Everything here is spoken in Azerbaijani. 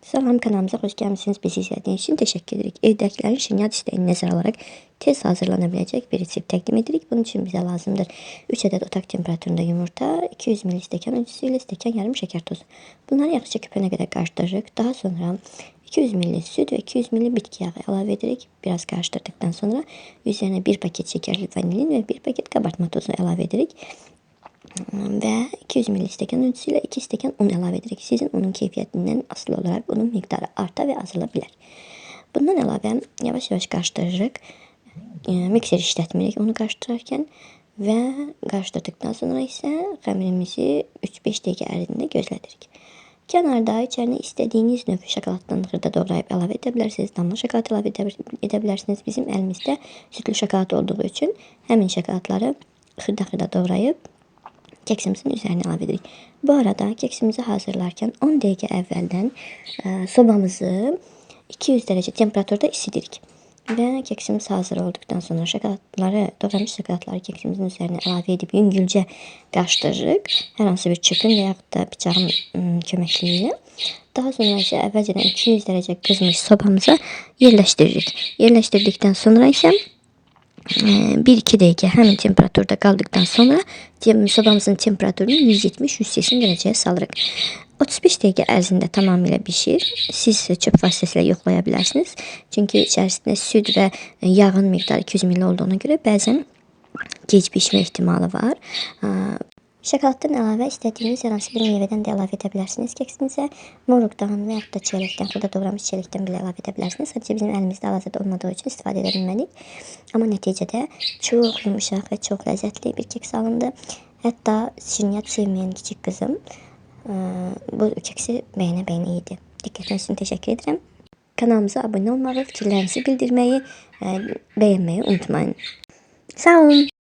Salam, kanalımıza xoş gəlmisiniz. Bizi izlədiyiniz üçün təşəkkür edirik. Evdəkilərin şirniyyat istəyini nəzərə alaraq tez hazırlana biləcək bir resept təqdim edirik. Bunun üçün bizə lazımdır 3 ədəd otaq temperaturunda yumurta, 200 ml stəkan ölçüsü ilə stəkan yarım şəkər tozu. Bunları yaxşıca köpüğünə qədər qarışdırırıq. Daha sonra 200 ml süt və 200 ml bitki yağı əlavə edirik. Biraz qarışdırdıktan sonra üzərinə 1 paket şəkərli vanilin və 1 paket qabartma tozu əlavə edirik. Və 200 ml stəkan ölçüsü ilə 2 stəkan un əlavə edirik. Sizin unun keyfiyyətindən asılı olaraq unun miqdarı arta və azala bilər. Bundan əlavə yavaş-yavaş qarışdırırıq. Mikser işlətmirik onu qarışdırarkən və qarışdırdıqdan sonra isə xəmirimizi 3-5 dəqiqə ərzində gözlədirik. Kənarda içərinə istədiyiniz növ şokoladdan xırda doğrayıb əlavə edə bilərsiniz. Damla şokolad əlavə edə bilərsiniz. Bizim əlimizdə sütlü şokolad olduğu üçün həmin şokoladları xırda-xırda doğrayıb keksimizin üzerine əlavə edirik. Bu arada keksimizi hazırlarkən 10 dəqiqə əvvəldən sobamızı 200 dərəcə temperaturda isidirik. Və keksimiz hazır olduqdan sonra doğranmış şokoladları keksimizin üzerine əlavə edib yüngülcə qarışdırırıq. Hər hansı bir çöpün və yaxud da bıçağın köməkliyi ilə. Daha sonra isə əvvəlcədən 200 dərəcə qızmış sobamıza yerləşdiririk. Yerləşdirdikdən sonra isə 1-2 dəqiqə həmin temperaturda qaldıqdan sonra sobamızın temperaturunu 170-180 dərəcəyə salırıq. 35 dəqiqə ərzində tamamilə bişir. Siz çöp vasitəsilə yoxlaya bilərsiniz. Çünki içərisində süd və yağın miqdarı 200 ml olduğuna görə bəzən gec pişmə ehtimalı var. Şokoladdan əlavə istədiyiniz hər hansı bir meyvədən də əlavə edə bilərsiniz keksinizə. Moruqdan və yaxud da çörəkdən, xırda doğranmış çörəkdən belə əlavə edə bilərsiniz. Sadəcə bizim əlimizdə hal-hazırda olmadığı üçün istifadə edə bilmədik. Amma nəticədə çox yumuşaq və çox ləzzətli bir keks alındı. Hətta şirniyyat sevməyən kiçik qızım bu keksi bəyənə-bəyənə yedi. Diqqətiniz üçün təşəkkür edirəm. Kanalımıza abunə olmağı, fikirlərinizi bildirməyi, bəyənməyi unutmayın. Sağ olun.